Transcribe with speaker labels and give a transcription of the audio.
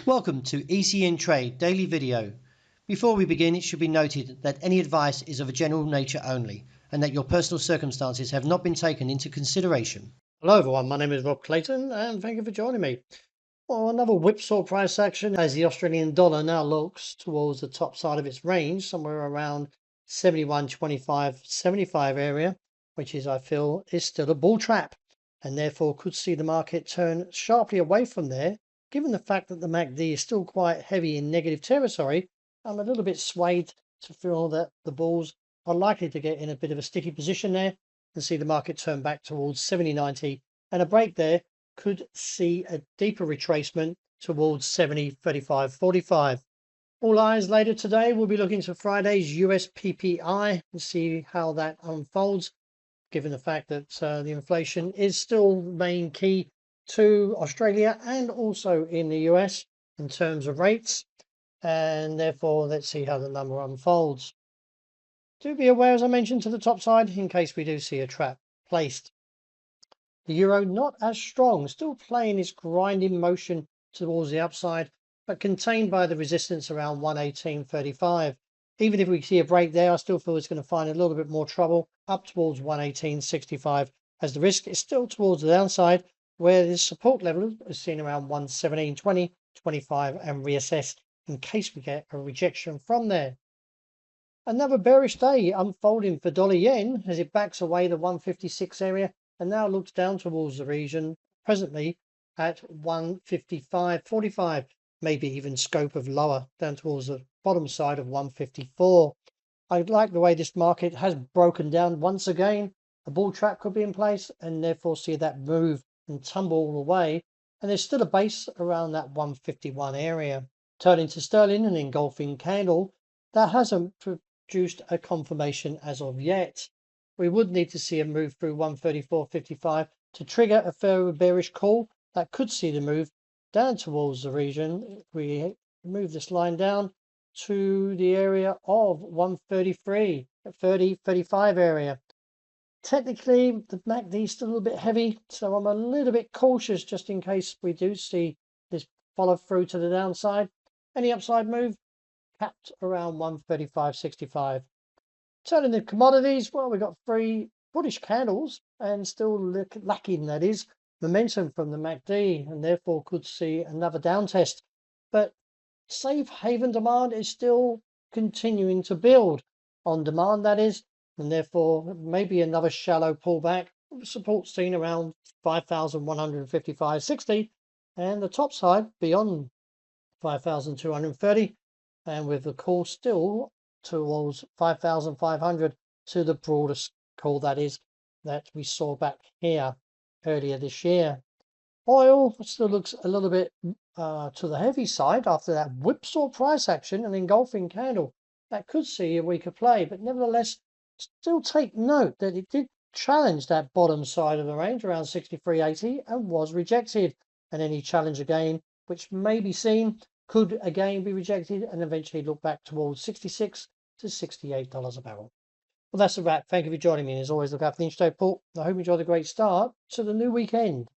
Speaker 1: Welcome to ECN Trade Daily Video. Before we begin, it should be noted that any advice is of a general nature only and that your personal circumstances have not been taken into consideration.
Speaker 2: Hello everyone, my name is Rob Clayton and thank you for joining me. Well, another whipsaw price action as the Australian dollar now looks towards the top side of its range, somewhere around 71.25-75 area, which is, I feel, is still a bull trap and therefore could see the market turn sharply away from there. Given the fact that the MACD is still quite heavy in negative territory, I'm a little bit swayed to feel that the bulls are likely to get in a bit of a sticky position there and see the market turn back towards 70.90, and a break there could see a deeper retracement towards 70.35.45. All eyes later today will be looking to Friday's US PPI and see how that unfolds, given the fact that the inflation is still the main key to Australia and also in the US in terms of rates, and therefore let's see how the number unfolds. Do be aware, as I mentioned, to the top side in case we do see a trap placed. The euro not as strong, still playing its grinding motion towards the upside, but contained by the resistance around 118.35. Even if we see a break there, I still feel it's going to find a little bit more trouble up towards 118.65, as the risk is still towards the downside, where this support level is seen around 117.20, 25, and reassess in case we get a rejection from there. Another bearish day unfolding for dollar yen as it backs away the 156 area and now looks down towards the region presently at 155.45, maybe even scope of lower down towards the bottom side of 154. I like the way this market has broken down once again. A bull trap could be in place and therefore see that move and tumble all the way, and there's still a base around that 151 area. Turning to sterling, an engulfing candle that hasn't produced a confirmation as of yet. We would need to see a move through 134.55 to trigger a further bearish call that could see the move down towards the region. If we move this line down to the area of 133, 35 area. Technically, the MACD is still a little bit heavy, so I'm a little bit cautious just in case we do see this follow through to the downside. Any upside move capped around 135.65. Turning to commodities, well, we've got three bullish candles and still lacking, that is, momentum from the MACD, and therefore could see another down test. But safe haven demand is still continuing to build on demand, that is, and therefore maybe another shallow pullback. Support seen around 5,155.60, and the top side beyond 5,230, and with the call still towards 5,500 to the broadest call, that is, that we saw back here earlier this year. Oil still looks a little bit to the heavy side after that whipsaw price action and engulfing candle. That could see a weaker play, but nevertheless, still take note that it did challenge that bottom side of the range around 63.80 and was rejected. And any challenge again, which may be seen, could again be rejected and eventually look back towards $66 to $68 a barrel. Well, that's a wrap. Thank you for joining me. And as always, look out for the intraday report. I hope you enjoy the great start to the new weekend.